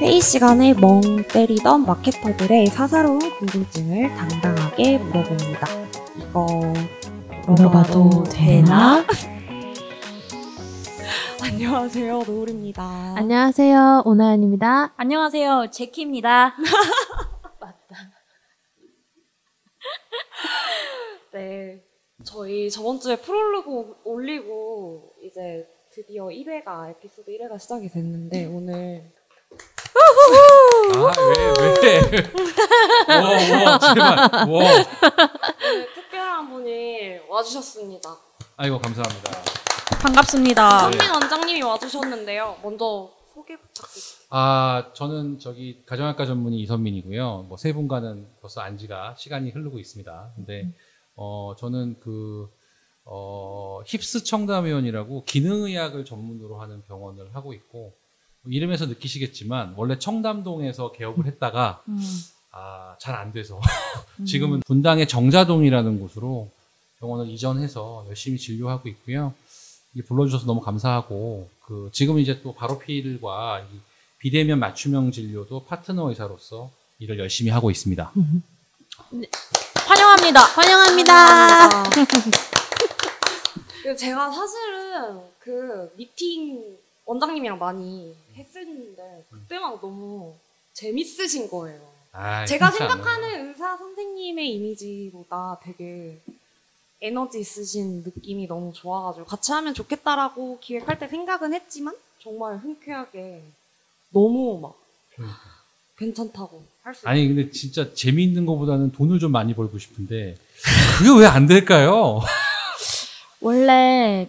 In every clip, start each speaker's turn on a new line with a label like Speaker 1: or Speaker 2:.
Speaker 1: 회의 시간에 멍 때리던 마케터들의 사사로운 궁금증을 당당하게 물어봅니다. 이거
Speaker 2: 물어봐도 되나?
Speaker 1: 안녕하세요, 노을입니다.
Speaker 2: 안녕하세요, 오나연입니다.
Speaker 3: 안녕하세요, 제키입니다.
Speaker 1: 네, 저희 저번 주에 프롤로그 올리고 이제 드디어 1회가 에피소드 1회가 시작이 됐는데 오늘
Speaker 4: 왜? 제발.
Speaker 1: 오늘 특별한 분이 와주셨습니다.
Speaker 4: 아이고, 감사합니다.
Speaker 3: 반갑습니다.
Speaker 4: 네.
Speaker 1: 손민 원장님이 와주셨는데요. 먼저 소개 부탁드립니다.
Speaker 4: 저는 가정학과 전문의 이선민이고요. 뭐 세 분과는 벌써 안 지가 시간이 흐르고 있습니다. 근데 저는 힙스 청담의원이라고 기능의학을 전문으로 하는 병원을 하고 있고, 이름에서 느끼시겠지만 원래 청담동에서 개업을 했다가 잘 안 돼서 지금은 분당의 정자동이라는 곳으로 병원을 이전해서 열심히 진료하고 있고요. 불러주셔서 너무 감사하고, 지금은 이제 또 바로필과 비대면 맞춤형 진료도 파트너 의사로서 일을 열심히 하고 있습니다.
Speaker 3: 네. 환영합니다.
Speaker 1: 제가 사실은 미팅 원장님이랑 많이 했었는데 그때만 너무 재밌으신 거예요. 제가 생각하는 의사 선생님의 이미지보다 되게 에너지 있으신 느낌이 너무 좋아가지고 같이 하면 좋겠다라고 기획할 때 생각은 했지만 정말 흔쾌하게 너무 괜찮다고 할 수 있어요.
Speaker 4: 아니, 근데 진짜 재미있는 것보다는 돈을 좀 많이 벌고 싶은데 그게 왜 안 될까요?
Speaker 3: 원래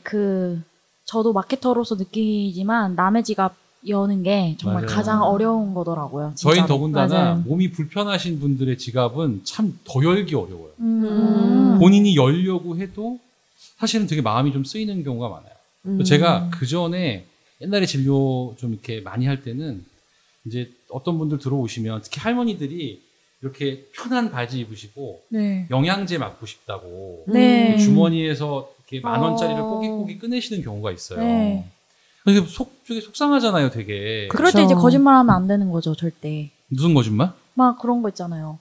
Speaker 3: 저도 마케터로서 느끼지만 남의 지갑 여는 게 정말
Speaker 4: 맞아요.
Speaker 3: 가장 어려운 거더라고요. 진짜로.
Speaker 4: 저희는 더군다나
Speaker 3: 맞아요.
Speaker 4: 몸이 불편하신 분들의 지갑은 참 더 열기 어려워요. 본인이 열려고 해도 사실은 되게 마음이 좀 쓰이는 경우가 많아요. 제가 그 전에 옛날에 진료 좀 이렇게 많이 할 때는 이제 어떤 분들 들어오시면 특히 할머니들이 이렇게 편한 바지 입으시고
Speaker 3: 네.
Speaker 4: 영양제 맞고 싶다고
Speaker 3: 네.
Speaker 4: 주머니에서 이렇게 10,000원짜리를 꼬깃꼬깃 꺼내시는 경우가 있어요.
Speaker 3: 네.
Speaker 4: 그게 속상하잖아요, 되게.
Speaker 3: 그럴 때 이제 거짓말하면 안 되는 거죠, 절대.
Speaker 4: 무슨 거짓말?
Speaker 3: 막 그런 거 있잖아요.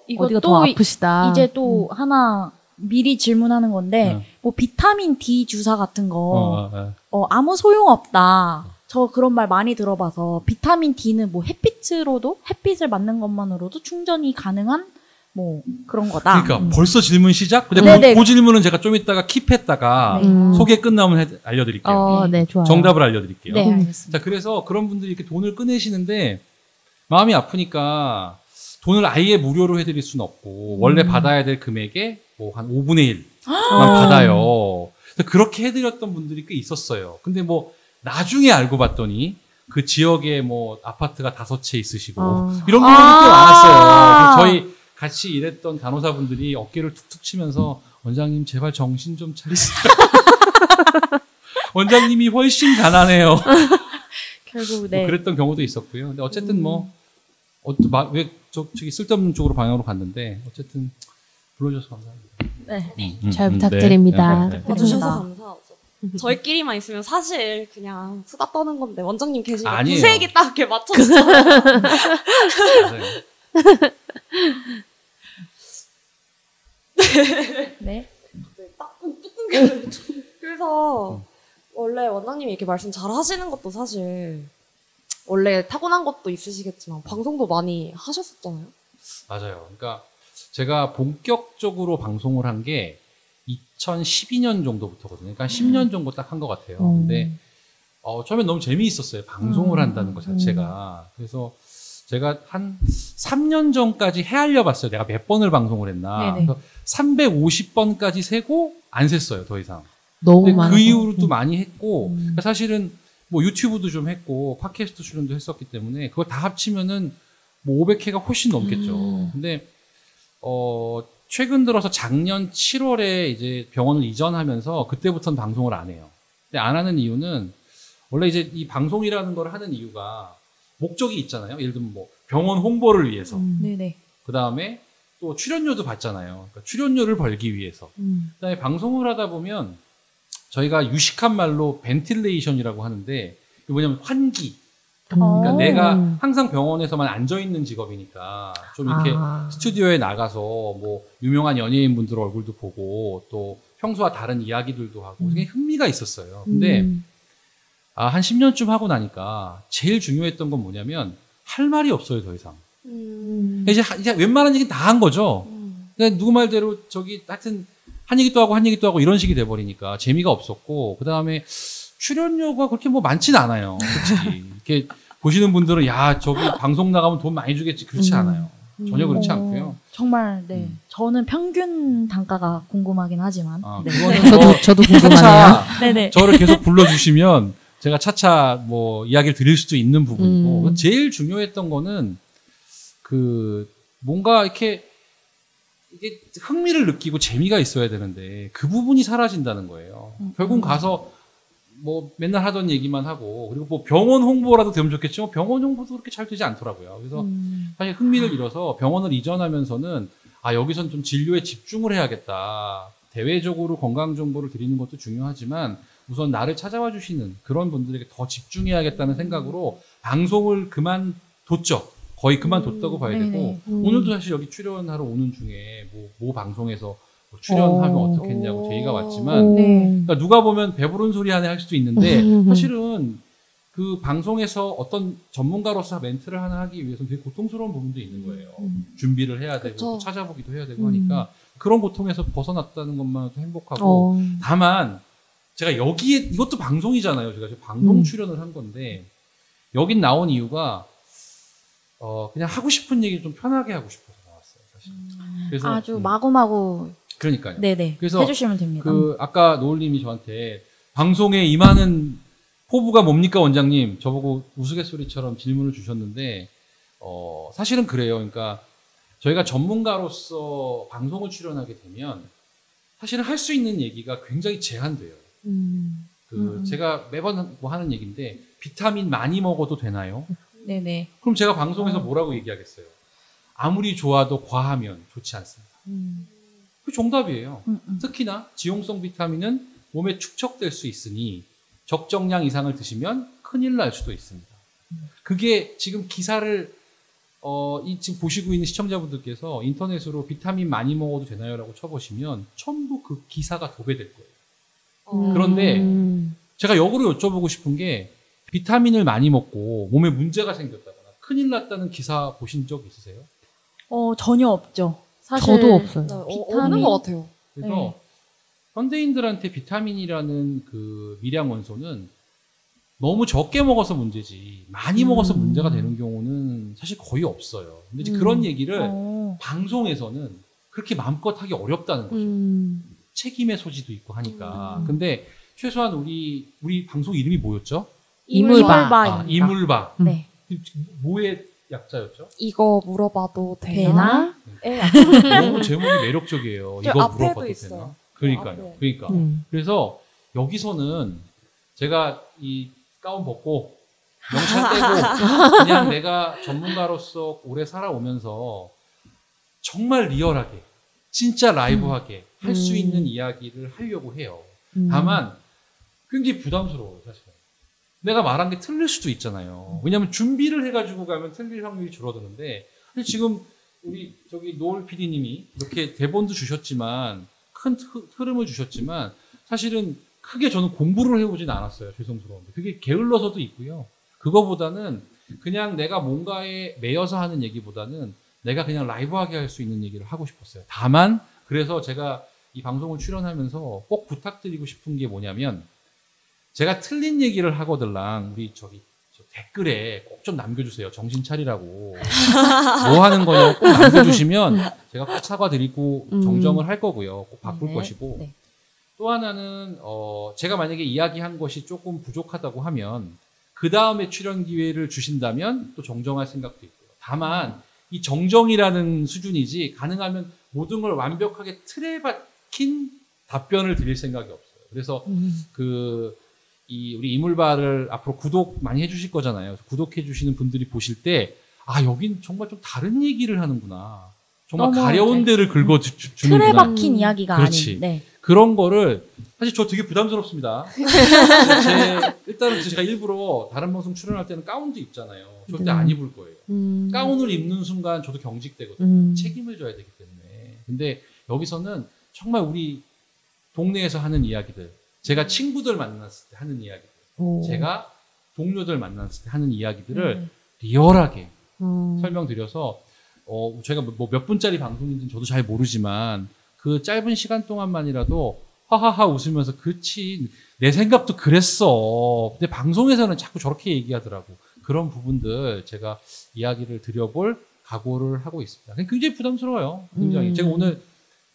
Speaker 3: 이거
Speaker 2: 어디가
Speaker 3: 또
Speaker 2: 더 아프시다.
Speaker 3: 이제 또 하나 미리 질문하는 건데 뭐 비타민 D 주사 같은 거 아무 소용 없다. 저 그런 말 많이 들어봐서 비타민 D는 뭐 햇빛을 맞는 것만으로도 충전이 가능한 뭐 그런 거다.
Speaker 4: 그러니까 벌써 질문 시작? 근데 그 질문은 제가 좀 이따가 킵했다가 소개 끝나면 알려드릴게요.
Speaker 2: 네, 좋아요.
Speaker 4: 정답을 알려드릴게요.
Speaker 3: 네, 알겠습니다.
Speaker 4: 자, 그래서 그런 분들이 이렇게 돈을 꺼내시는데 마음이 아프니까 돈을 아예 무료로 해드릴 수는 없고 원래 받아야 될 금액의 뭐 한 5분의 1만 받아요. 그렇게 해드렸던 분들이 꽤 있었어요. 근데 뭐 나중에 알고 봤더니 그 지역에 뭐 아파트가 5채 있으시고 이런 경우도 꽤 많았어요. 저희 같이 일했던 간호사분들이 어깨를 툭툭 치면서 원장님 제발 정신 좀 차리세요. 원장님이 훨씬 가난해요.
Speaker 3: 결국
Speaker 4: 뭐 그랬던 경우도 있었고요. 근데 어쨌든 왜 저기 쓸데없는 쪽으로 방향으로 갔는데 어쨌든 불러주셔서 감사합니다.
Speaker 3: 네.
Speaker 2: 잘 부탁드립니다.
Speaker 1: 와주셔서 감사하죠. 저희끼리만 있으면 사실 그냥 수다 떠는 건데 원장님 계시니까
Speaker 4: 아니에요.
Speaker 1: 두세 얘기 딱 이렇게 맞춰주잖아요.
Speaker 3: 네.
Speaker 1: 딱 끊겨요. 그래서 원래 원장님이 이렇게 말씀 잘 하시는 것도 사실 원래 타고난 것도 있으시겠지만 방송도 많이 하셨었잖아요.
Speaker 4: 맞아요. 그러니까 제가 본격적으로 방송을 한 게 2012년 정도부터거든요. 그러니까 10년 정도 딱 한 것 같아요. 근데 처음엔 너무 재미있었어요. 방송을 한다는 것 자체가. 그래서 제가 한 3년 전까지 헤아려 봤어요. 내가 몇 번을 방송을 했나. 그래서 350번까지 세고 안 셌어요. 더 이상.
Speaker 2: 너무
Speaker 4: 근데
Speaker 2: 많아서.
Speaker 4: 그 이후로 또 많이 했고 그러니까 사실은 뭐 유튜브도 좀 했고 팟캐스트 출연도 했었기 때문에 그걸 다 합치면은 뭐 500회가 훨씬 넘겠죠. 근데 최근 들어서 작년 7월에 이제 병원을 이전하면서 그때부터는 방송을 안 해요. 근데 안 하는 이유는 원래 이제 이 방송이라는 걸 하는 이유가 목적이 있잖아요. 예를 들면 뭐 병원 홍보를 위해서.
Speaker 3: 네네.
Speaker 4: 그 다음에 또 출연료도 받잖아요. 그러니까 출연료를 벌기 위해서. 그 다음에 방송을 하다 보면 저희가 유식한 말로 벤틸레이션이라고 하는데 이게 뭐냐면 환기. 그러니까 내가 항상 병원에서만 앉아 있는 직업이니까 좀 이렇게 스튜디오에 나가서 뭐 유명한 연예인분들 얼굴도 보고 또 평소와 다른 이야기들도 하고 굉장히 흥미가 있었어요. 근데 한 10년쯤 하고 나니까 제일 중요했던 건 뭐냐면 할 말이 없어요, 더 이상. 이제 웬만한 얘기는 다 한 거죠. 그냥 누구 말대로 하여튼 한 얘기 또 하고 이런 식이 돼버리니까 재미가 없었고, 그 다음에 출연료가 그렇게 뭐 많진 않아요, 솔직히. 이렇게 보시는 분들은 야, 저기 방송 나가면 돈 많이 주겠지. 그렇지 않아요. 전혀 그렇지 않고요.
Speaker 3: 정말 네. 저는 평균 단가가 궁금하긴 하지만. 네.
Speaker 4: 그거는
Speaker 2: 저도 궁금하네요.
Speaker 3: 네네.
Speaker 4: 저를 계속 불러주시면 제가 차차 뭐 이야기를 드릴 수도 있는 부분이고, 제일 중요했던 거는 뭔가 이게 흥미를 느끼고 재미가 있어야 되는데 그 부분이 사라진다는 거예요. 결국 가서 뭐 맨날 하던 얘기만 하고, 그리고 뭐 병원 홍보라도 되면 좋겠지만 병원 홍보도 그렇게 잘 되지 않더라고요. 그래서 사실 흥미를 잃어서 병원을 이전하면서는 여기선 좀 진료에 집중을 해야겠다. 대외적으로 건강 정보를 드리는 것도 중요하지만 우선 나를 찾아와 주시는 그런 분들에게 더 집중해야겠다는 생각으로 방송을 그만뒀죠. 거의 그만뒀다고 봐야 되고, 오늘도 사실 여기 출연하러 오는 중에 모 방송에서 출연하면 어떻겠냐고 제의가 왔지만, 그러니까 누가 보면 배부른 소리 하네 할 수도 있는데 사실은 그 방송에서 어떤 전문가로서 멘트를 하나 하기 위해서는 되게 고통스러운 부분도 있는 거예요. 준비를 해야 되고 또 찾아보기도 해야 되고 하니까 그런 고통에서 벗어났다는 것만으로도 행복하고, 다만 제가 이것도 방송이잖아요. 제가 방송 출연을 한 건데 여긴 나온 이유가 그냥 하고 싶은 얘기 좀 편하게 하고 싶어서 나왔어요, 사실. 그래서
Speaker 3: 아주 마구마구.
Speaker 4: 그러니까요.
Speaker 3: 네네.
Speaker 4: 그래서
Speaker 3: 해주시면 됩니다.
Speaker 4: 아까 노을님이 저한테 방송에 임하는 포부가 뭡니까, 원장님? 저보고 우스갯소리처럼 질문을 주셨는데, 사실은 그래요. 그러니까 저희가 전문가로서 방송을 출연하게 되면 사실은 할 수 있는 얘기가 굉장히 제한돼요. 제가 매번 뭐 하는 얘기인데, 비타민 많이 먹어도 되나요?
Speaker 3: 네네.
Speaker 4: 그럼 제가 방송에서 뭐라고 얘기하겠어요? 아무리 좋아도 과하면 좋지 않습니다. 그 정답이에요. 특히나 지용성 비타민은 몸에 축적될 수 있으니 적정량 이상을 드시면 큰일 날 수도 있습니다. 그게 지금 기사를 지금 보시고 있는 시청자분들께서 인터넷으로 비타민 많이 먹어도 되나요라고 쳐보시면 전부 그 기사가 도배될 거예요. 그런데 제가 역으로 여쭤보고 싶은 게, 비타민을 많이 먹고 몸에 문제가 생겼다거나 큰일 났다는 기사 보신 적 있으세요?
Speaker 3: 전혀 없죠. 사실
Speaker 2: 저도 없어요.
Speaker 1: 없는 것 같아요.
Speaker 4: 그래서 현대인들한테 비타민이라는 그 미량 원소는 너무 적게 먹어서 문제지 많이 먹어서 문제가 되는 경우는 사실 거의 없어요. 근데 이제 그런 얘기를 방송에서는 그렇게 마음껏 하기 어렵다는 거죠. 책임의 소지도 있고 하니까. 근데 최소한 우리 방송 이름이 뭐였죠?
Speaker 2: 이물바.
Speaker 4: 이물바.
Speaker 3: 네.
Speaker 4: 뭐의 약자였죠?
Speaker 1: 이거 물어봐도
Speaker 3: 되나?
Speaker 4: 너무 제목이 매력적이에요. 이거
Speaker 1: 앞에도
Speaker 4: 물어봐도
Speaker 1: 있어요.
Speaker 4: 되나? 그러니까요.
Speaker 1: 앞에.
Speaker 4: 그러니까. 그래서 여기서는 제가 이 가운 벗고 명찰 떼고 그냥 내가 전문가로서 오래 살아오면서 정말 리얼하게, 진짜 라이브하게 할 수 있는 이야기를 하려고 해요. 다만 굉장히 부담스러워요, 사실은. 내가 말한 게 틀릴 수도 있잖아요. 왜냐하면 준비를 해가지고 가면 틀릴 확률이 줄어드는데, 지금 우리 노을 PD님이 이렇게 대본도 주셨지만, 큰 흐름을 주셨지만, 사실은 크게 저는 공부를 해오진 않았어요. 죄송스러운데. 그게 게을러서도 있고요. 그거보다는 그냥 내가 뭔가에 매여서 하는 얘기보다는 내가 그냥 라이브하게 할 수 있는 얘기를 하고 싶었어요. 다만 그래서 제가 이 방송을 출연하면서 꼭 부탁드리고 싶은 게 뭐냐면, 제가 틀린 얘기를 하거들랑 우리 저 댓글에 꼭 좀 남겨주세요. 정신 차리라고. 뭐 하는 거냐고 꼭 남겨주시면 제가 꼭 사과드리고 정정을 할 거고요. 꼭 바꿀 것이고.
Speaker 3: 네.
Speaker 4: 또 하나는 제가 만약에 이야기한 것이 조금 부족하다고 하면 그 다음에 출연 기회를 주신다면 또 정정할 생각도 있고요. 다만 이 정정이라는 수준이지 가능하면 모든 걸 완벽하게 틀에 박힌 답변을 드릴 생각이 없어요. 그래서 우리 이물바를 앞으로 구독 많이 해주실 거잖아요. 구독해주시는 분들이 보실 때, 여긴 정말 좀 다른 얘기를 하는구나. 정말 가려운 데를 긁어주는구나.
Speaker 3: 틀에 박힌 이야기가
Speaker 4: 그렇지.
Speaker 3: 아닌. 네.
Speaker 4: 그런 거를 사실 저 되게 부담스럽습니다. 일단은 제가 일부러 다른 방송 출연할 때는 가운도 입잖아요. 절대 안 입을 거예요. 가운을 입는 순간 저도 경직되거든요. 책임을 져야 되기 때문에. 근데 여기서는 정말 우리 동네에서 하는 이야기들, 제가 친구들 만났을 때 하는 이야기들, 제가 동료들 만났을 때 하는 이야기들을 리얼하게 설명드려서 저희가 뭐 몇 분짜리 방송인지는 저도 잘 모르지만 그 짧은 시간 동안만이라도 하하하 웃으면서 그치 내 생각도 그랬어. 근데 방송에서는 자꾸 저렇게 얘기하더라고. 그런 부분들 제가 이야기를 드려볼 각오를 하고 있습니다. 굉장히 부담스러워요. 굉장히. 제가 오늘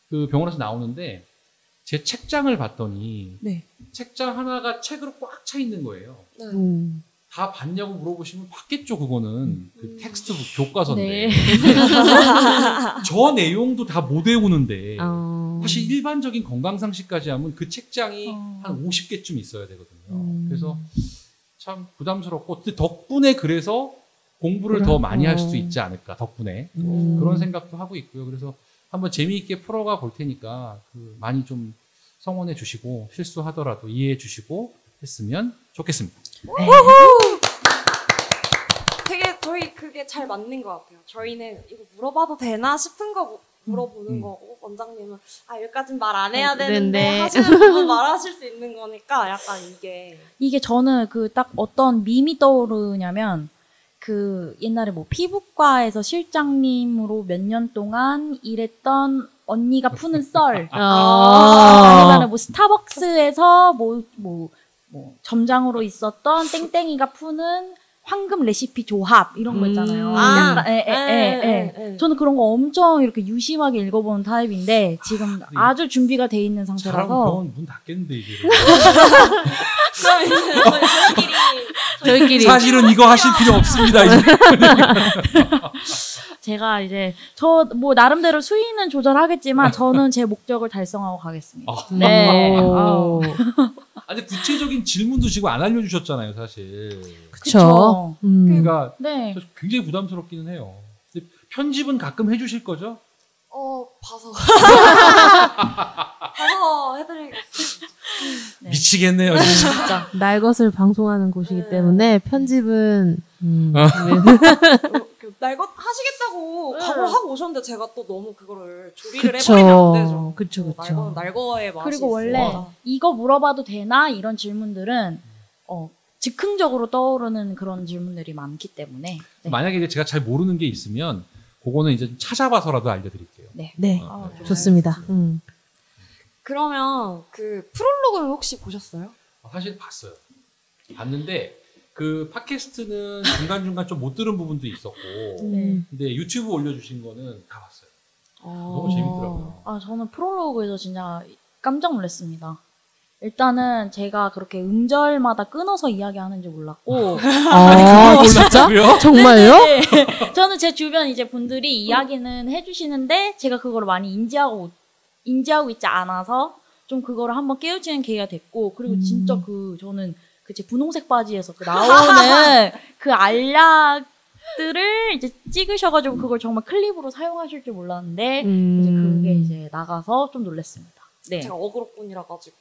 Speaker 4: 그 병원에서 나오는데 제 책장을 봤더니
Speaker 3: 네.
Speaker 4: 책장 하나가 책으로 꽉 차 있는 거예요. 다 봤냐고 물어보시면 봤겠죠. 그거는 그 텍스트북 교과서인데
Speaker 3: 네.
Speaker 4: 저 내용도 다 못 외우는데 사실 일반적인 건강상식까지 하면 그 책장이 한 50개쯤 있어야 되거든요. 그래서 참 부담스럽고 덕분에 그래서 공부를 더 많이 할 수도 있지 않을까 덕분에 그런 생각도 하고 있고요. 그래서 한번 재미있게 풀어가 볼 테니까 많이 좀 성원해 주시고 실수하더라도 이해해 주시고 했으면 좋겠습니다.
Speaker 1: 네. 되게 저희 그게 잘 맞는 것 같아요. 저희는 이거 물어봐도 되나 싶은 거 물어보는 거고 원장님은 여기까진 말 안 해야 되는데 하시는 부분 말하실 수 있는 거니까 약간 이게
Speaker 3: 저는 그 딱 어떤 밈이 떠오르냐면 그 옛날에 뭐 피부과에서 실장님으로 몇 년 동안 일했던 언니가 푸는 썰 아니면 뭐 스타벅스에서 뭐 점장으로 있었던 땡땡이가 푸는 황금 레시피 조합 이런 거 있잖아요. 저는 그런 거 엄청 이렇게 유심하게 읽어보는 타입인데 지금 아주 준비가 돼 있는 상태라서.
Speaker 4: 병원 문 닫겠는데 이제.
Speaker 1: 그럼
Speaker 2: 저희끼리
Speaker 4: 사실은 이거 하실 필요 없습니다. 이제.
Speaker 3: 제가 이제 저 뭐 나름대로 수위는 조절하겠지만 저는 제 목적을 달성하고 가겠습니다. 네.
Speaker 4: 아니 구체적인 질문도 지금 안 알려주셨잖아요, 사실.
Speaker 2: 그쵸.
Speaker 4: 그러니까
Speaker 3: 네.
Speaker 4: 굉장히 부담스럽기는 해요. 근데 편집은 가끔 해주실 거죠?
Speaker 1: 봐서 해드리겠습니다.
Speaker 3: 네.
Speaker 4: 미치겠네요, 진짜.
Speaker 2: 날 것을 방송하는 곳이기 때문에 편집은
Speaker 1: 날 것 하시겠다고 각오를 하고 오셨는데 제가 또 너무 그거를 조리를 해버리면 안 되죠.
Speaker 2: 그쵸.
Speaker 1: 날 거의 맛이
Speaker 3: 그리고 원래
Speaker 1: 있으니까.
Speaker 3: 이거 물어봐도 되나 이런 질문들은 즉흥적으로 떠오르는 그런 질문들이 많기 때문에 네.
Speaker 4: 만약에 이제 제가 잘 모르는 게 있으면 그거는 이제 찾아봐서라도 알려드릴게요.
Speaker 3: 네.
Speaker 2: 좋습니다.
Speaker 1: 그러면 그 프롤로그는 혹시 보셨어요?
Speaker 4: 사실 봤어요. 봤는데 그 팟캐스트는 중간중간 좀 못 들은 부분도 있었고 근데 유튜브 올려주신 거는 다 봤어요. 너무 재밌더라고요.
Speaker 3: 저는 프롤로그에서 진짜 깜짝 놀랐습니다. 일단은 제가 그렇게 음절마다 끊어서 이야기하는지 몰랐고
Speaker 2: 진짜? 정말요?
Speaker 3: 네. 저는 제 주변 이제 분들이 이야기는 해주시는데 제가 그걸 많이 인지하고 있지 않아서 좀 그거를 한번 깨우치는 계기가 됐고 그리고 진짜 저는 그 제 분홍색 바지에서 나오는 그 알약들을 이제 찍으셔가지고 그걸 정말 클립으로 사용하실 줄 몰랐는데 이제 그게 이제 나가서 좀 놀랐습니다. 네.
Speaker 1: 제가 어그로꾼이라 가지고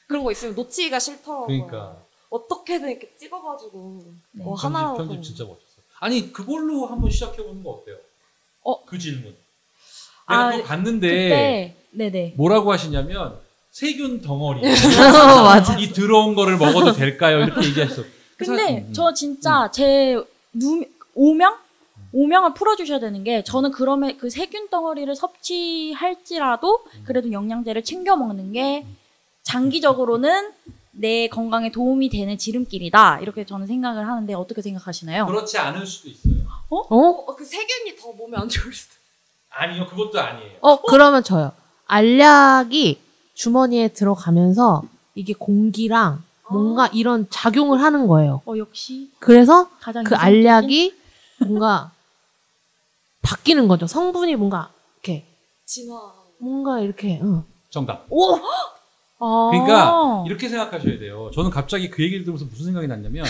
Speaker 1: 그런 거 있으면 놓치기가 싫더라고요.
Speaker 4: 그러니까
Speaker 1: 어떻게든 이렇게 찍어가지고
Speaker 3: 네.
Speaker 1: 하나
Speaker 4: 편집 진짜 멋졌어요. 아니 그걸로 한번 시작해보는 거 어때요? 그 질문. 내가 그거 봤는데
Speaker 3: 네네.
Speaker 4: 뭐라고 하시냐면 세균 덩어리.
Speaker 2: 맞아.
Speaker 4: 이 들어온 거를 먹어도 될까요? 이렇게 얘기했어.
Speaker 3: 근데 저 진짜 제 오명을 풀어주셔야 되는 게 저는 그러면 그 세균 덩어리를 섭취할지라도 그래도 영양제를 챙겨 먹는 게 장기적으로는 내 건강에 도움이 되는 지름길이다 이렇게 저는 생각을 하는데 어떻게 생각하시나요?
Speaker 4: 그렇지 않을 수도 있어요.
Speaker 1: 그 세균이 더 몸에 안 좋을 수도.
Speaker 4: 아니요, 그것도 아니에요.
Speaker 2: 그러면 저요. 알약이 주머니에 들어가면서 이게 공기랑 뭔가 이런 작용을 하는 거예요.
Speaker 3: 역시
Speaker 2: 그래서
Speaker 3: 가장
Speaker 2: 그
Speaker 3: 이상적인?
Speaker 2: 알약이 뭔가 바뀌는 거죠. 성분이 뭔가 이렇게
Speaker 1: 진화.
Speaker 2: 뭔가 이렇게
Speaker 4: 정답.
Speaker 3: 그러니까
Speaker 4: 이렇게 생각하셔야 돼요. 저는 갑자기 그 얘기를 들으면서 무슨 생각이 났냐면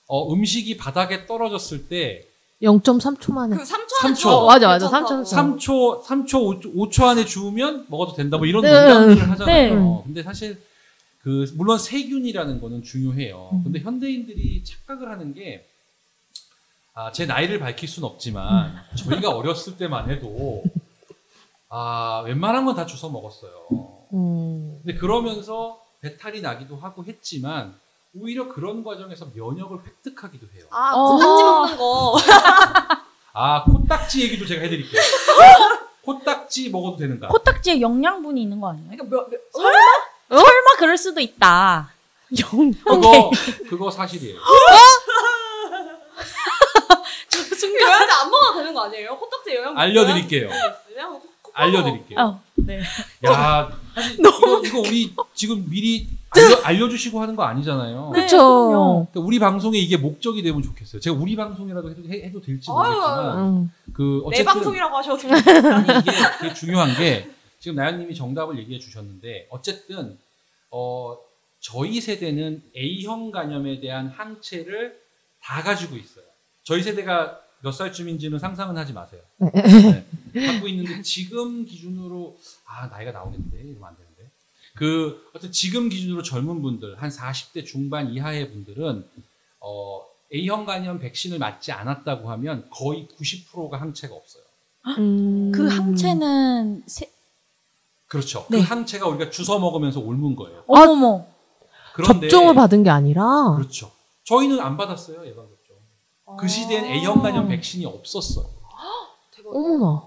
Speaker 4: 음식이 바닥에 떨어졌을 때
Speaker 2: 0.3초 만에
Speaker 1: 그 3초
Speaker 4: 3초.
Speaker 2: 맞아.
Speaker 1: 괜찮다고.
Speaker 2: 3초.
Speaker 4: 5초 안에 주우면 먹어도 된다. 뭐 이런
Speaker 2: 네.
Speaker 4: 농담들을 하잖아요.
Speaker 3: 네.
Speaker 4: 근데 사실 물론 세균이라는 거는 중요해요. 근데 현대인들이 착각을 하는 게 제 나이를 밝힐 순 없지만 저희가 어렸을 때만 해도 웬만한 건 다 주워 먹었어요. 근데 그러면서 배탈이 나기도 하고 했지만 오히려 그런 과정에서 면역을 획득하기도 해요.
Speaker 1: 코딱지 먹는 거.
Speaker 4: 코딱지 얘기도 제가 해드릴게요. 코딱지 먹어도 되는가?
Speaker 3: 코딱지에 영양분이 있는 거 아니에요?
Speaker 1: 그러니까
Speaker 3: 설마 그럴 수도 있다.
Speaker 4: 그거 사실이에요.
Speaker 1: 순간한테 안 먹어도 되는 거 아니에요? 코딱지 영양
Speaker 4: 알려드릴게요. 알려드릴게요.
Speaker 3: 네.
Speaker 4: 야, 사실 이거 우리 지금 미리 알려주시고 하는 거 아니잖아요.
Speaker 3: 네,
Speaker 2: 그쵸.
Speaker 3: 그럼요.
Speaker 4: 그러니까 우리 방송에 이게 목적이 되면 좋겠어요. 제가 우리 방송이라도 해도 될지 모르겠지만
Speaker 1: 내
Speaker 4: 어쨌든
Speaker 1: 방송이라고 하셔도
Speaker 4: 아니, 이게 중요한 게 지금 나연님이 정답을 얘기해 주셨는데 어쨌든 저희 세대는 A형 간염에 대한 항체를 다 가지고 있어요. 저희 세대가 몇 살쯤인지는 상상은 하지 마세요. 네. 갖고 있는데 지금 기준으로 나이가 나오겠는데 이러면 안 되는데 어떤 지금 기준으로 젊은 분들 한 40대 중반 이하의 분들은 A형 간염 백신을 맞지 않았다고 하면 거의 90%가 항체가 없어요.
Speaker 3: 그 항체는
Speaker 4: 그렇죠.
Speaker 3: 네.
Speaker 4: 그 항체가 우리가 주워 먹으면서 옮은 거예요.
Speaker 3: 어머머.
Speaker 4: 그런데
Speaker 2: 접종을 받은 게 아니라.
Speaker 4: 그렇죠. 저희는 안 받았어요 예방 접종. 그 시대엔 A형 간염 백신이 없었어요.
Speaker 1: 대박.
Speaker 2: 어머나.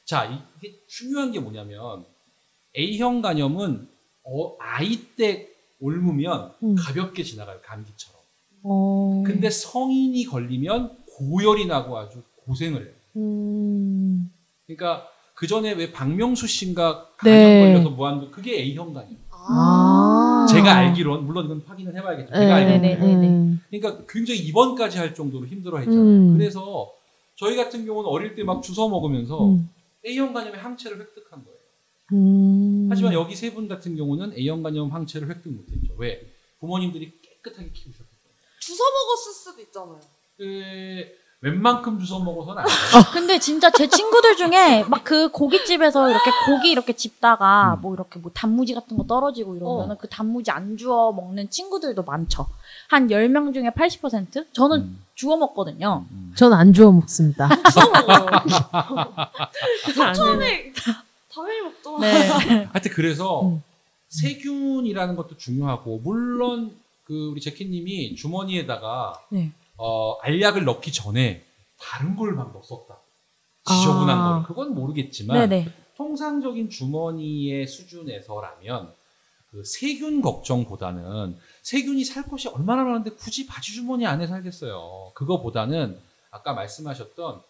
Speaker 4: 자, 이게 중요한 게 뭐냐면 A형 간염은 아이 때 옮으면 가볍게 지나가요. 감기처럼. 근데 성인이 걸리면 고열이 나고 아주 고생을 해요. 그러니까 그 전에 왜 박명수 씨인가 간염
Speaker 2: 네.
Speaker 4: 걸려서 무한도 그게 A형 간염.
Speaker 2: 아.
Speaker 4: 제가 알기로는 물론 이건 확인을 해봐야겠죠. 제가 알기로는.
Speaker 3: 네네네.
Speaker 4: 그러니까 굉장히 입원까지 할 정도로 힘들어했잖아요. 그래서 저희 같은 경우는 어릴 때 막 주워 먹으면서 A형 간염의 항체를 획득한 거예요. 하지만 여기 세 분 같은 경우는 A형 간염 항체를 획득 못했죠. 왜? 부모님들이 깨끗하게 키우셨기 때문에.
Speaker 1: 주워 먹었을 수도 있잖아요.
Speaker 4: 웬만큼 주워 먹어서는 안 돼요.
Speaker 3: 근데 진짜 제 친구들 중에 막 그 고깃집에서 이렇게 고기 이렇게 집다가 뭐 이렇게 뭐 단무지 같은 거 떨어지고 이러면은 그 단무지 안 주워 먹는 친구들도 많죠. 한 10명 중에 80%? 저는 주워 먹거든요.
Speaker 2: 전 안 주워 먹습니다.
Speaker 1: 주워 먹어요.
Speaker 2: 안
Speaker 1: 처음에 당연히 먹죠.
Speaker 3: 네.
Speaker 4: 하여튼 그래서 세균이라는 것도 중요하고 물론 우리 제키님이 주머니에다가
Speaker 3: 네.
Speaker 4: 알약을 넣기 전에 다른 걸 막 넣었다. 지저분한 걸. 그건 모르겠지만
Speaker 3: 네네.
Speaker 4: 통상적인 주머니의 수준에서라면 그 세균 걱정보다는 세균이 살 곳이 얼마나 많은데 굳이 바지 주머니 안에 살겠어요. 그거보다는 아까 말씀하셨던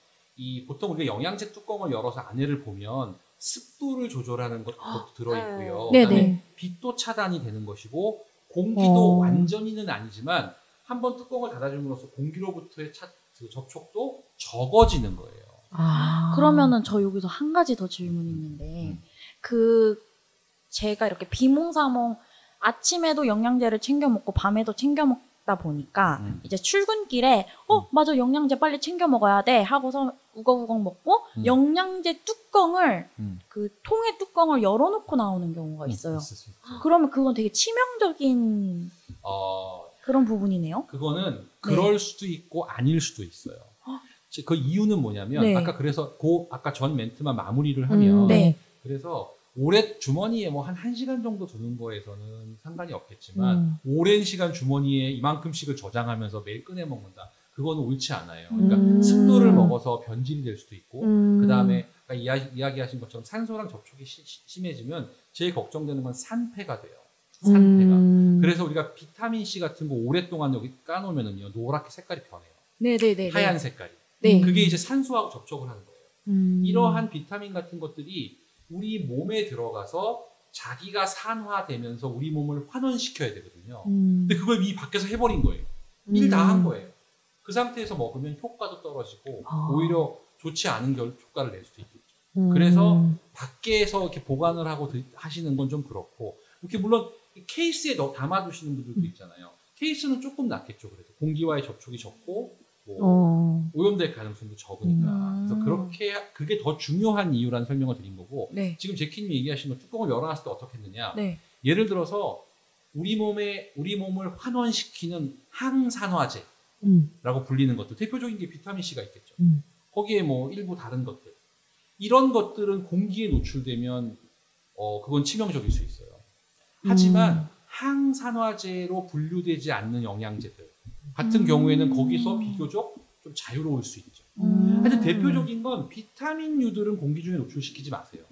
Speaker 4: 보통 우리가 영양제 뚜껑을 열어서 안에를 보면 습도를 조절하는 것도 들어있고요.
Speaker 3: 네네.
Speaker 4: 그다음에 빛도 차단이 되는 것이고 공기도 완전히는 아니지만 한번 뚜껑을 닫아줌으로써 공기로부터의 접촉도 적어지는 거예요.
Speaker 3: 그러면은 저 여기서 한 가지 더 질문이 있는데 제가 이렇게 비몽사몽 아침에도 영양제를 챙겨 먹고 밤에도 챙겨 먹다 보니까 이제 출근길에 맞아 영양제 빨리 챙겨 먹어야 돼 하고서 우걱우걱 먹고 영양제 뚜껑을 그 통의 뚜껑을 열어놓고 나오는 경우가 있어요. 그러면 그건 되게 치명적인 그런 부분이네요.
Speaker 4: 그거는 그럴 수도 있고 아닐 수도 있어요. 그 이유는 뭐냐면
Speaker 3: 네.
Speaker 4: 아까 전 멘트만 마무리를 하면
Speaker 3: 네.
Speaker 4: 그래서 오래 주머니에 뭐 한 1시간 정도 두는 거에서는 상관이 없겠지만 오랜 시간 주머니에 이만큼씩을 저장하면서 매일 꺼내 먹는다. 그거는 옳지 않아요. 그러니까 습도를 먹어서 변질이 될 수도 있고 그다음에 아까 이야기하신 것처럼 산소랑 접촉이 심해지면 제일 걱정되는 건 산패가 돼요. 산패가. 그래서 우리가 비타민 C 같은 거 오랫동안 여기 까놓으면은요 노랗게 색깔이 변해요.
Speaker 3: 네네네.
Speaker 4: 하얀 색깔이.
Speaker 3: 네.
Speaker 4: 그게 이제 산소하고 접촉을 하는 거예요. 이러한 비타민 같은 것들이 우리 몸에 들어가서 자기가 산화되면서 우리 몸을 환원시켜야 되거든요. 근데 그걸 이미 밖에서 해버린 거예요. 일 다 한 거예요. 그 상태에서 먹으면 효과도 떨어지고 오히려 좋지 않은 효과를 낼 수도 있겠죠. 그래서 밖에서 이렇게 보관을 하고 하시는 건 좀 그렇고 이렇게 물론 케이스에 담아두시는 분들도 있잖아요. 케이스는 조금 낫겠죠. 그래도 공기와의 접촉이 적고 적고 오염될 가능성도 적으니까. 그래서 그게 더 중요한 이유라는 설명을 드린 거고.
Speaker 3: 네.
Speaker 4: 지금 제키님이 얘기하신 거 뚜껑을 열어놨을 때 어떻게 했느냐.
Speaker 3: 네.
Speaker 4: 예를 들어서 우리 몸을 환원시키는 항산화제라고 불리는 것들, 대표적인 게 비타민 C가 있겠죠. 거기에 뭐 일부 다른 것들, 이런 것들은 공기에 노출되면 그건 치명적일 수 있어요. 하지만 항산화제로 분류되지 않는 영양제들 같은 경우에는 거기서 비교적 좀 자유로울 수 있죠. 하여튼 대표적인 건 비타민류들은 공기 중에 노출시키지 마세요.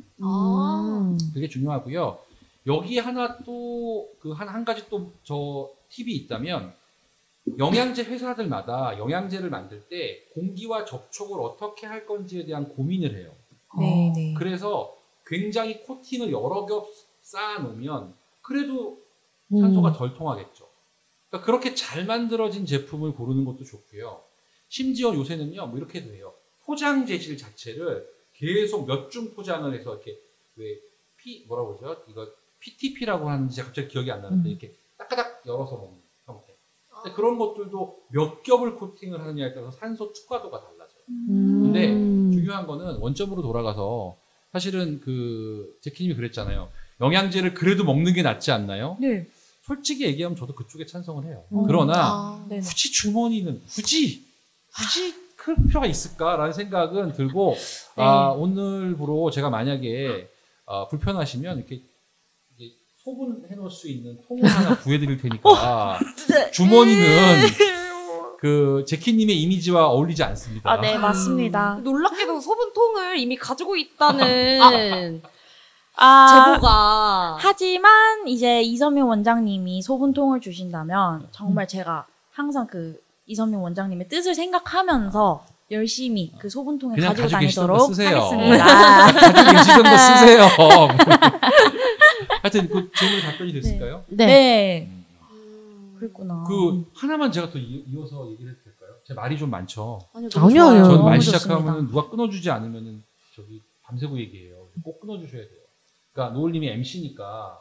Speaker 4: 그게 중요하고요. 여기 하나 또 한 가지 또 저 팁이 있다면, 영양제 회사들마다 영양제를 만들 때 공기와 접촉을 어떻게 할 건지에 대한 고민을 해요.
Speaker 3: 네.
Speaker 4: 그래서 굉장히 코팅을 여러 겹 쌓아 놓으면 그래도 산소가 덜 통하겠죠. 그러니까 그렇게 잘 만들어진 제품을 고르는 것도 좋고요. 심지어 요새는요, 뭐 이렇게도 해요. 포장 재질 자체를 계속 몇 중 포장을 해서 이렇게 뭐라고 그러죠? 이거 PTP라고 하는지 갑자기 기억이 안 나는데 이렇게 따까닥 열어서 먹는 형태. 근데 그런 것들도 몇 겹을 코팅을 하느냐에 따라서 산소 투과도가 달라져요. 근데 중요한 거는 원점으로 돌아가서 사실은 제키님이 그랬잖아요. 영양제를 그래도 먹는 게 낫지 않나요?
Speaker 3: 네.
Speaker 4: 솔직히 얘기하면 저도 그쪽에 찬성을 해요. 그러나 굳이 주머니는 굳이 클 필요가 있을까라는 생각은 들고
Speaker 3: 네.
Speaker 4: 오늘부로 제가 만약에 불편하시면 이렇게 소분 해놓을 수 있는 통을 하나 구해드릴 테니까 주머니는 제키님의 이미지와 어울리지 않습니다.
Speaker 3: 네, 맞습니다.
Speaker 1: 놀랍게도 소분통을 이미 가지고 있다는 제보가.
Speaker 3: 하지만 이제 이선민 원장님이 소분통을 주신다면 정말 제가 항상 이선민 원장님의 뜻을 생각하면서 열심히 그 소분통에
Speaker 4: 그냥
Speaker 3: 가지고
Speaker 4: 가지고
Speaker 3: 다니도록
Speaker 4: 계시던 거 쓰세요.
Speaker 3: 하겠습니다.
Speaker 4: 가지고 계시던 거 쓰세요. 하여튼 그 질문 답변이 됐을까요?
Speaker 3: 네. 그랬구나.
Speaker 4: 하나만 제가 더 이어서 얘기를 해도 될까요? 제 말이 좀 많죠.
Speaker 1: 아니요,
Speaker 2: 전혀요.
Speaker 1: 너무 좋아요.
Speaker 4: 저는 말
Speaker 3: 너무
Speaker 4: 시작하면
Speaker 3: 좋습니다.
Speaker 4: 누가 끊어주지 않으면은 밤새고 얘기해요. 꼭 끊어주셔야 돼요. 그러니까 노을님이 MC니까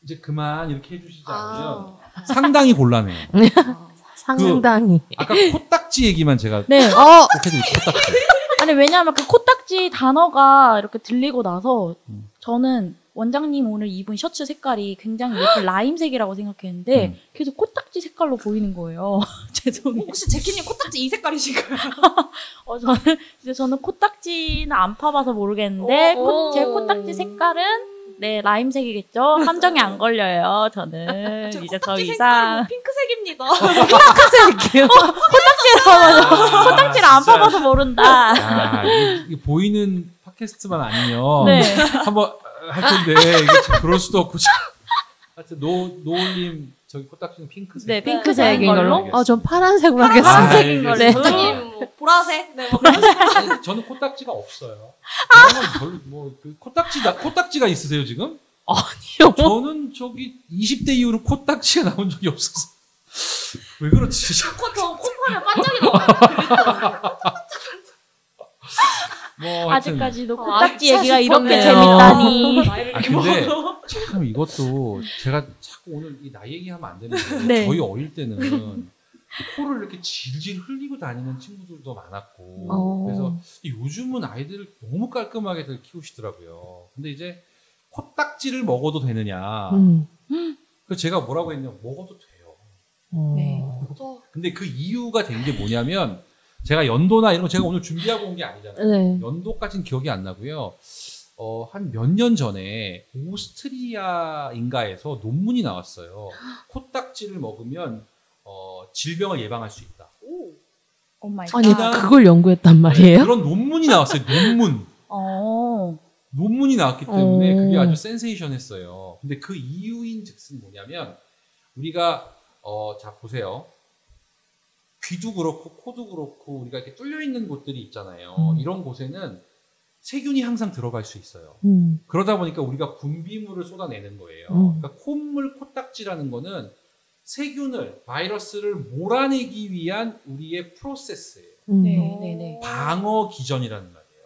Speaker 4: 이제 그만 이렇게 해주시지 않으면 상당히 곤란해요.
Speaker 2: 상당히.
Speaker 4: 아까 코딱지 얘기만 제가
Speaker 3: 네.
Speaker 4: 꼭 해드릴게요. 코딱지.
Speaker 3: 아니 왜냐하면 그 코딱지 단어가 이렇게 들리고 나서 저는 원장님 오늘 입은 셔츠 색깔이 굉장히 예쁜 라임색이라고 생각했는데 계속 코딱지 색깔로 보이는 거예요. 죄송해요.
Speaker 1: 혹시 제키님 코딱지 이 색깔이신가요?
Speaker 3: 저는 코딱지는 안 파봐서 모르겠는데 제 코딱지 색깔은 라임색이겠죠. 함정이 안 걸려요. 저는 이제 더 이상
Speaker 1: 핑크색입니다.
Speaker 2: 핑크색이요.
Speaker 3: 코딱지를 안 파봐서 모른다.
Speaker 4: 이게 보이는 팟캐스트만 아니면
Speaker 3: 네.
Speaker 4: 한번 할 텐데 이게 참 그럴 수도 없고. 하여튼 노을님 저기 코딱지는 핑크색.
Speaker 3: 네,
Speaker 2: 핑크색인
Speaker 3: 걸로?
Speaker 2: 걸로? 전 파란색으로 하겠습니다.
Speaker 3: 파란색인 걸로.
Speaker 2: 네.
Speaker 1: 원장님 뭐 보라색? 네, 뭐
Speaker 4: 아니, 저는 코딱지가 없어요. 코딱지가 있으세요 지금?
Speaker 2: 아니요.
Speaker 4: 저는 20대 이후로 코딱지가 나온 적이 없어서. 왜 그렇지?
Speaker 1: 저 콧파면 반짝이 나와요.
Speaker 4: 뭐
Speaker 3: 아직까지도 코딱지
Speaker 1: 아,
Speaker 3: 얘기가 이렇게
Speaker 2: 싶었네요.
Speaker 3: 재밌다니.
Speaker 1: 나이를 이렇게
Speaker 4: 근데
Speaker 1: 먹어도.
Speaker 4: 참 이것도 제가 자꾸 오늘 이 나이 얘기하면 안 되는데
Speaker 3: 네.
Speaker 4: 저희 어릴 때는 코를 이렇게 질질 흘리고 다니는 친구들도 많았고 그래서 요즘은 아이들을 너무 깔끔하게들 키우시더라고요. 근데 이제 코딱지를 먹어도 되느냐? 그래서 제가 뭐라고 했냐면 먹어도 돼요.
Speaker 3: 네.
Speaker 4: 근데 그 이유가 된 게 뭐냐면 제가 연도나 이런 거 제가 오늘 준비하고 온 게 아니잖아요.
Speaker 2: 네.
Speaker 4: 연도까지는 기억이 안 나고요. 한 몇 년 전에 오스트리아인가에서 논문이 나왔어요. 코딱지를 먹으면 질병을 예방할 수 있다.
Speaker 3: 오 마이
Speaker 2: 아니
Speaker 3: 갓.
Speaker 2: 그걸 연구했단 말이에요?
Speaker 4: 그런 논문이 나왔어요. 논문이 나왔기 때문에 그게 아주 센세이션했어요. 근데 그 이유인즉슨 뭐냐면 우리가 자 보세요. 귀도 그렇고 코도 그렇고 우리가 이렇게 뚫려 있는 곳들이 있잖아요. 이런 곳에는 세균이 항상 들어갈 수 있어요. 그러다 보니까 우리가 분비물을 쏟아내는 거예요. 그러니까 콧물, 코딱지라는 거는 세균을, 바이러스를 몰아내기 위한 우리의 프로세스예요.
Speaker 3: 네.
Speaker 4: 방어 기전이라는 말이에요.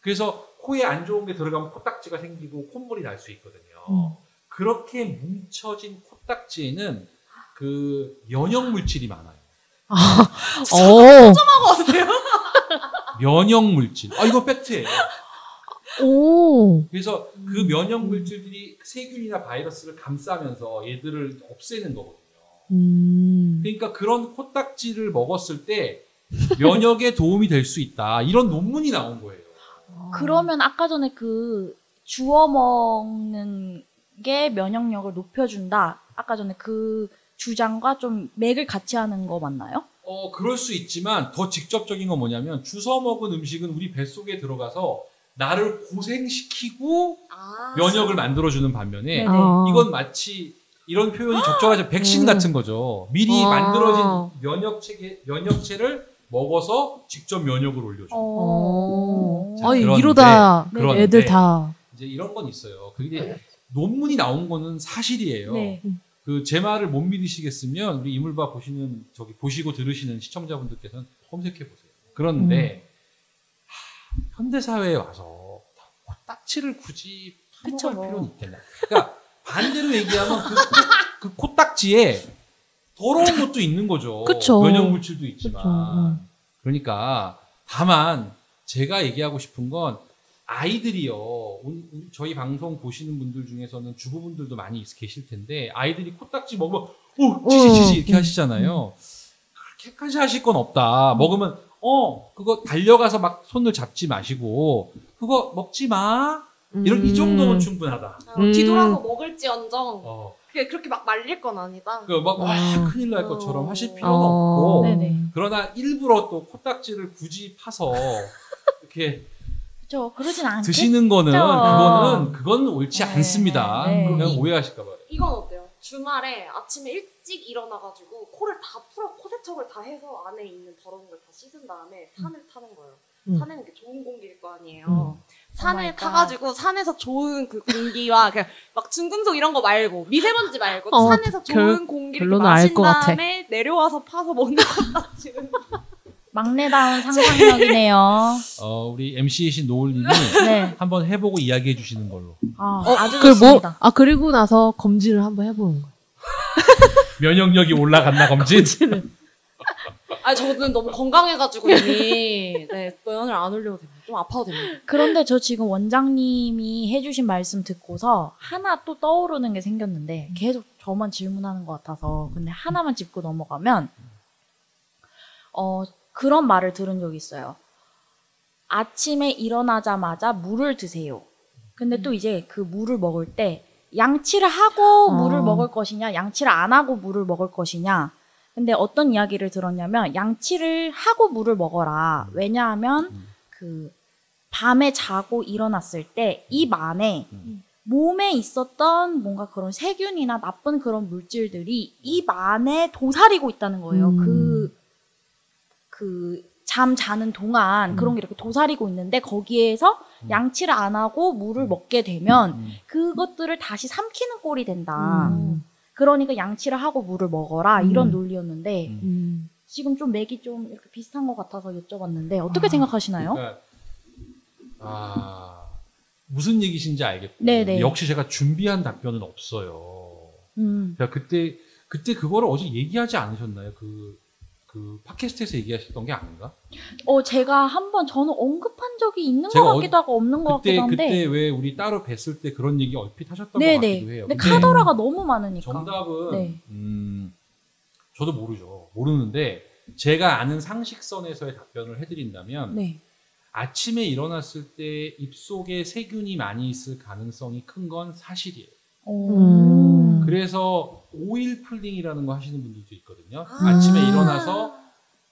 Speaker 4: 그래서 코에 안 좋은 게 들어가면 코딱지가 생기고 콧물이 날 수 있거든요. 그렇게 뭉쳐진 코딱지에는 그 면역 물질이 많아요.
Speaker 1: 하고 왔어요.
Speaker 4: 면역 물질. 이거 팩트예요.
Speaker 2: 오.
Speaker 4: 그래서 그 면역 물질들이 세균이나 바이러스를 감싸면서 얘들을 없애는 거거든요. 그러니까 그런 코딱지를 먹었을 때 면역에 도움이 될 수 있다. 이런 논문이 나온 거예요.
Speaker 3: 그러면 아까 전에 그 주워 먹는 게 면역력을 높여준다. 아까 전에 그 주장과 좀 맥을 같이 하는 거 맞나요?
Speaker 4: 그럴 수 있지만 더 직접적인 건 뭐냐면 주워 먹은 음식은 우리 뱃속에 들어가서 나를 고생시키고 면역을 만들어주는 반면에 이건 마치 이런 표현이 적절하지 백신 같은 거죠. 미리 만들어진 면역체를 먹어서 직접 면역을 올려줘요.
Speaker 2: 이러다
Speaker 4: 그런데
Speaker 2: 애들 다
Speaker 4: 이제 이런 건 있어요. 그게 논문이 나온 거는 사실이에요.
Speaker 3: 네.
Speaker 4: 그 제 말을 못 믿으시겠으면 우리 이물바 보시고 들으시는 시청자분들께서는 검색해 보세요. 그런데 현대 사회에 와서 코딱지를 굳이 파먹을 필요는 있겠나? 그러니까 반대로 얘기하면 그 코딱지에 더러운 것도 있는 거죠.
Speaker 2: 그쵸.
Speaker 4: 면역 물질도 있지만.
Speaker 2: 그쵸.
Speaker 4: 그러니까 다만 제가 얘기하고 싶은 건 아이들이요. 저희 방송 보시는 분들 중에서는 주부분들도 많이 계실 텐데 아이들이 코딱지 먹으면 지지 이렇게 하시잖아요. 그렇게까지 하실 건 없다. 먹으면 그거 달려가서 막 손을 잡지 마시고 그거 먹지 마. 이 정도면 충분하다.
Speaker 1: 뒤돌아서 먹을지언정 그렇게 막 말릴 건 아니다.
Speaker 4: 큰일 날 것처럼 하실 필요는 없고
Speaker 3: 네네.
Speaker 4: 그러나 일부러 또 코딱지를 굳이 파서 이렇게
Speaker 3: 그러진 않겠죠.
Speaker 4: 드시는 거는 그건 옳지 않습니다.
Speaker 3: 네.
Speaker 4: 그냥 오해하실까 봐요.
Speaker 1: 이건 어때요? 주말에 아침에 일찍 일어나가지고 코를 다 풀어 코세척을 다 해서 안에 있는 더러운 걸 다 씻은 다음에 산을 타는 거예요. 산에는 이렇게 좋은 공기일 거 아니에요. 산에 타가지고 산에서 좋은 그 공기와 그냥 막 중금속 이런 거 말고 미세먼지 말고 산에서 좋은 공기를 마신 다음에 내려와서 파서 먹는 것까지는
Speaker 3: 막내다운 상상력이네요.
Speaker 4: 우리 MC이신 노을님이
Speaker 3: 네.
Speaker 4: 한번 해보고 이야기해 주시는 걸로.
Speaker 3: 아주 좋습니다.
Speaker 2: 그리고 나서 검진을 한번 해보는 거예요.
Speaker 4: 면역력이 올라갔나 검진?
Speaker 1: 저는 너무 건강해가지고 이미 면을 안 올려도 됩니다. 좀 아파도 됩니다.
Speaker 3: 그런데 저 지금 원장님이 해주신 말씀 듣고서 하나 또 떠오르는 게 생겼는데 계속 저만 질문하는 것 같아서 근데 하나만 짚고 넘어가면 그런 말을 들은 적이 있어요. 아침에 일어나자마자 물을 드세요. 근데 또 이제 그 물을 먹을 때 양치를 하고 물을 먹을 것이냐 양치를 안 하고 물을 먹을 것이냐. 근데 어떤 이야기를 들었냐면 양치를 하고 물을 먹어라. 왜냐하면 그 밤에 자고 일어났을 때 입 안에 몸에 있었던 뭔가 그런 세균이나 나쁜 그런 물질들이 입 안에 도사리고 있다는 거예요. 잠 자는 동안 그런 게 이렇게 도사리고 있는데 거기에서 양치를 안 하고 물을 먹게 되면 그것들을 다시 삼키는 꼴이 된다. 그러니까 양치를 하고 물을 먹어라. 이런 논리였는데 지금 좀 맥이 좀 이렇게 비슷한 것 같아서 여쭤봤는데 어떻게 생각하시나요?
Speaker 4: 그러니까, 무슨 얘기신지 알겠고
Speaker 3: 네네.
Speaker 4: 역시 제가 준비한 답변은 없어요. 그러니까 그때 그거를 어제 얘기하지 않으셨나요? 그 팟캐스트에서 얘기하셨던 게 아닌가?
Speaker 3: 제가 한번 저는 언급한 적이 있는 것 같기도 하고 없는 것 같기도 한데
Speaker 4: 그때 왜 우리 따로 뵀을 때 그런 얘기 얼핏 하셨던 것 같기도 해요.
Speaker 3: 근데 카더라가 너무 많으니까.
Speaker 4: 정답은 저도 모르는데 제가 아는 상식선에서의 답변을 해드린다면 아침에 일어났을 때 입속에 세균이 많이 있을 가능성이 큰 건 사실이에요. 그래서 오일 풀링이라는 거 하시는 분들도 있거든요. 아침에 일어나서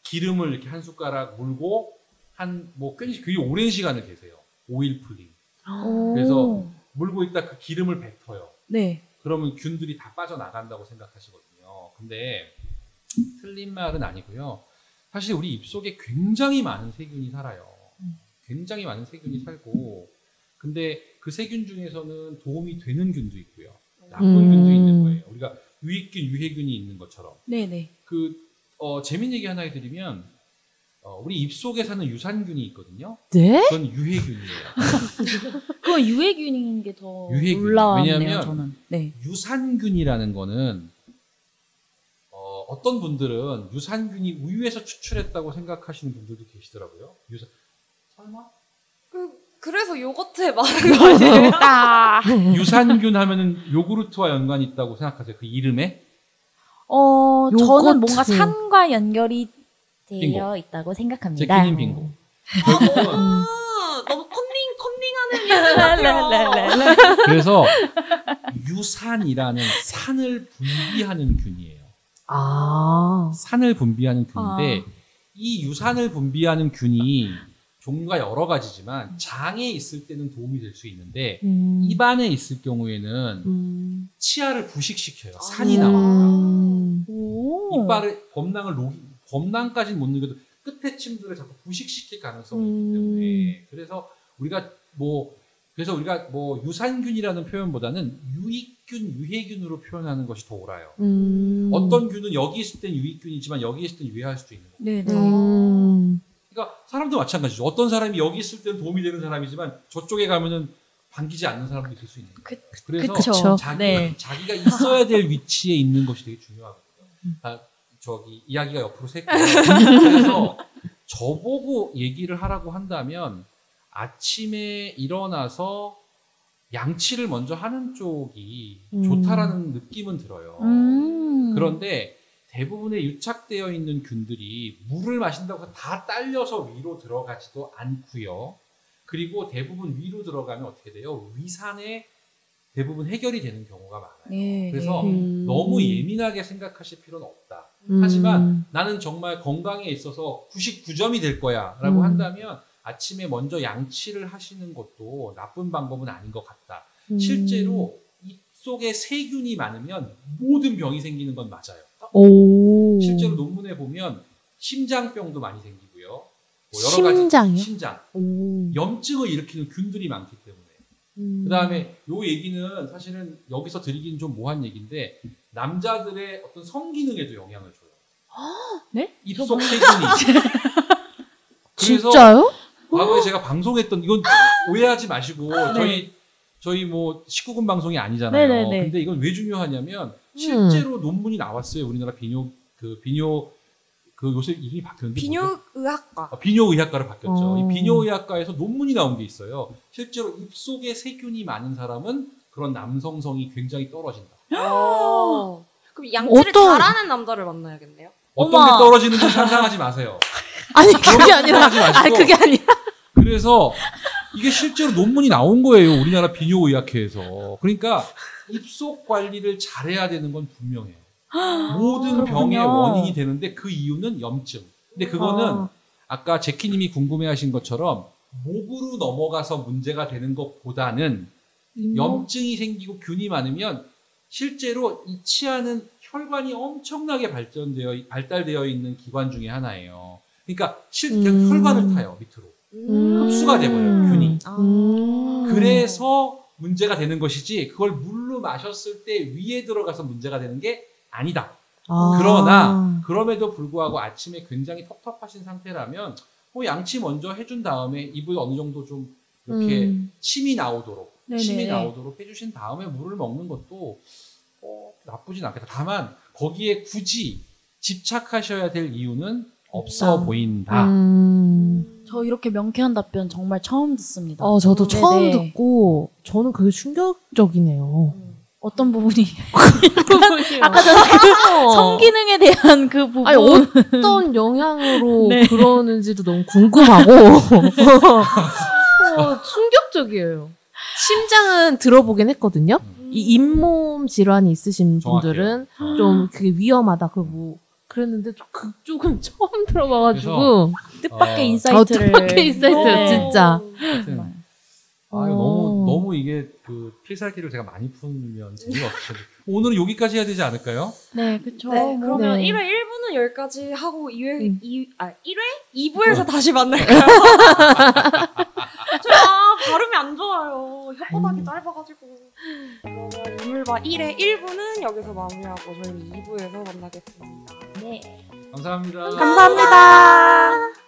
Speaker 4: 기름을 이렇게 한 숟가락 물고 굉장히 오랜 시간을 계세요. 오일 풀링. 그래서 물고 있다 그 기름을 뱉어요. 그러면 균들이 다 빠져나간다고 생각하시거든요. 근데 틀린 말은 아니고요. 사실 우리 입속에 굉장히 많은 세균이 살아요. 굉장히 많은 세균이 살고 근데 그 세균 중에서는 도움이 되는 균도 있고요. 나쁜 균도 있는 거예요. 우리가 유익균, 유해균이 있는 것처럼. 재밌는 얘기 하나 해드리면, 우리 입속에 사는 유산균이 있거든요.
Speaker 2: 네?
Speaker 4: 그건 유해균이에요.
Speaker 3: 그건 유해균인 게 더
Speaker 4: 유해균.
Speaker 3: 놀라웠네요,
Speaker 4: 왜냐하면
Speaker 3: 저는.
Speaker 4: 유산균이라는 거는 어떤 분들은 유산균이 우유에서 추출했다고 생각하시는 분들도 계시더라고요. 설마?
Speaker 1: 그래서 요거트에 많은 거 아니에요?
Speaker 4: 유산균 하면은 요구르트와 연관이 있다고 생각하세요? 그 이름에?
Speaker 3: 저는
Speaker 2: 요거트.
Speaker 3: 뭔가 산과 연결이 되어
Speaker 4: 빙고.
Speaker 3: 있다고 생각합니다.
Speaker 4: 제키님 빙고. 결국은
Speaker 1: 너무 컨닝하는 이름 같아요.
Speaker 4: 그래서 유산이라는 산을 분비하는 균이에요. 산을 분비하는 균인데 이 유산을 분비하는 균이 종류가 여러 가지지만 장에 있을 때는 도움이 될 수 있는데 입안에 있을 경우에는 치아를 부식시켜요. 산이 나옵니다. 이빨을 범랑까지는 못 녹여도 끝에 침들을 자꾸 부식시킬 가능성이 있기 때문에 그래서 우리가 뭐 유산균이라는 표현보다는 유익균, 유해균으로 표현하는 것이 더 옳아요. 어떤 균은 여기 있을 땐 유익균이지만 여기 있을 땐 유해할 수도 있는 거고.
Speaker 3: 네네.
Speaker 4: 그러니까 사람도 마찬가지죠. 어떤 사람이 여기 있을 때는 도움이 되는 사람이지만 저쪽에 가면은 반기지 않는 사람도 있을 수 있는 거예요. 그래서
Speaker 3: 그쵸.
Speaker 4: 자기가 있어야 될 위치에 있는 것이 되게 중요하거든요. 이야기가 옆으로 샜고 그래서 저보고 얘기를 하라고 한다면 아침에 일어나서 양치를 먼저 하는 쪽이 좋다라는 느낌은 들어요. 그런데 대부분의 유착되어 있는 균들이 물을 마신다고 해서 다 딸려서 위로 들어가지도 않고요. 그리고 대부분 위로 들어가면 어떻게 돼요? 위산에 대부분 해결이 되는 경우가 많아요. 그래서 너무 예민하게 생각하실 필요는 없다. 하지만 나는 정말 건강에 있어서 99점이 될 거야 라고 한다면 아침에 먼저 양치를 하시는 것도 나쁜 방법은 아닌 것 같다. 실제로 입속에 세균이 많으면 모든 병이 생기는 건 맞아요. 실제로 논문에 보면 심장병도 많이 생기고요. 뭐 여러
Speaker 2: 심장이요?
Speaker 4: 가지 심장, 염증을 일으키는 균들이 많기 때문에. 그 다음에 요 얘기는 사실은 여기서 드리기는 좀 뭐한 얘기인데 남자들의 어떤 성기능에도 영향을 줘요.
Speaker 3: 네?
Speaker 4: 입속 세균이. 그래서
Speaker 2: 진짜요?
Speaker 4: 과거에 제가 방송했던 이건 오해하지 마시고 저희 뭐 19금 방송이 아니잖아요.
Speaker 3: 네네네.
Speaker 4: 근데 이건 왜 중요하냐면 실제로 논문이 나왔어요. 우리나라 비뇨 요새 이름이 바뀌었는데
Speaker 1: 비뇨의학과.
Speaker 4: 비뇨의학과로 바뀌었죠. 이 비뇨의학과에서 논문이 나온 게 있어요. 실제로 입속에 세균이 많은 사람은 그런 남성성이 굉장히 떨어진다.
Speaker 1: 그럼 양치를 잘하는 남자를 만나야겠네요.
Speaker 4: 어떤 게 떨어지는지 상상하지 마세요.
Speaker 2: 아니 그게 아니라
Speaker 4: 마시고.
Speaker 2: 그게 아니라
Speaker 4: 그래서 이게 실제로 논문이 나온 거예요. 우리나라 비뇨의학회에서. 그러니까 입속 관리를 잘해야 되는 건 분명해요. 모든 병의 원인이 되는데 그 이유는 염증. 근데 그거는 아까 제키님이 궁금해하신 것처럼 목으로 넘어가서 문제가 되는 것보다는 염증이 생기고 균이 많으면 실제로 이 치아는 혈관이 엄청나게 발달되어 있는 기관 중에 하나예요. 그러니까 그냥 혈관을 타요, 밑으로. 흡수가 돼버려요, 균이. 그래서 문제가 되는 것이지 그걸 물로 마셨을 때 위에 들어가서 문제가 되는 게 아니다. 그러나 그럼에도 불구하고 아침에 굉장히 텁텁하신 상태라면 양치 먼저 해준 다음에 입을 어느 정도 좀 이렇게 침이 나오도록 해주신 다음에 물을 먹는 것도 나쁘진 않겠다. 다만 거기에 굳이 집착하셔야 될 이유는 없어 보인다.
Speaker 3: 저 이렇게 명쾌한 답변 정말 처음 듣습니다.
Speaker 2: 저도 처음 듣고 저는 그게 충격적이네요.
Speaker 3: 어떤 부분이? 아까 전에 성기능에 대한 그 부분.
Speaker 2: 아니 어떤 영향으로 그러는지도 너무 궁금하고 충격적이에요. 심장은 들어보긴 했거든요. 이 잇몸 질환이 있으신 분들은 좀 그게 위험하다. 그랬는데 그쪽은 처음 들어봐가지고
Speaker 3: 뜻밖의 인사이트를.
Speaker 2: 뜻밖의 인사이트요, 진짜.
Speaker 4: 너무 이게 필살기를 제가 많이 풀면 재미가 없어요. 오늘은 여기까지 해야 되지 않을까요?
Speaker 3: 네, 그쵸.
Speaker 1: 네, 그러면 1회 1부는 여기까지 하고 1회 2부에서 다시 만날까요? 발음이 안 좋아요. 혓바닥이 짧아가지고. 그러면 유물바 1회 1부는 여기서 마무리하고 저희 2부에서 만나겠습니다.
Speaker 3: 네.
Speaker 4: 감사합니다.
Speaker 3: 감사합니다.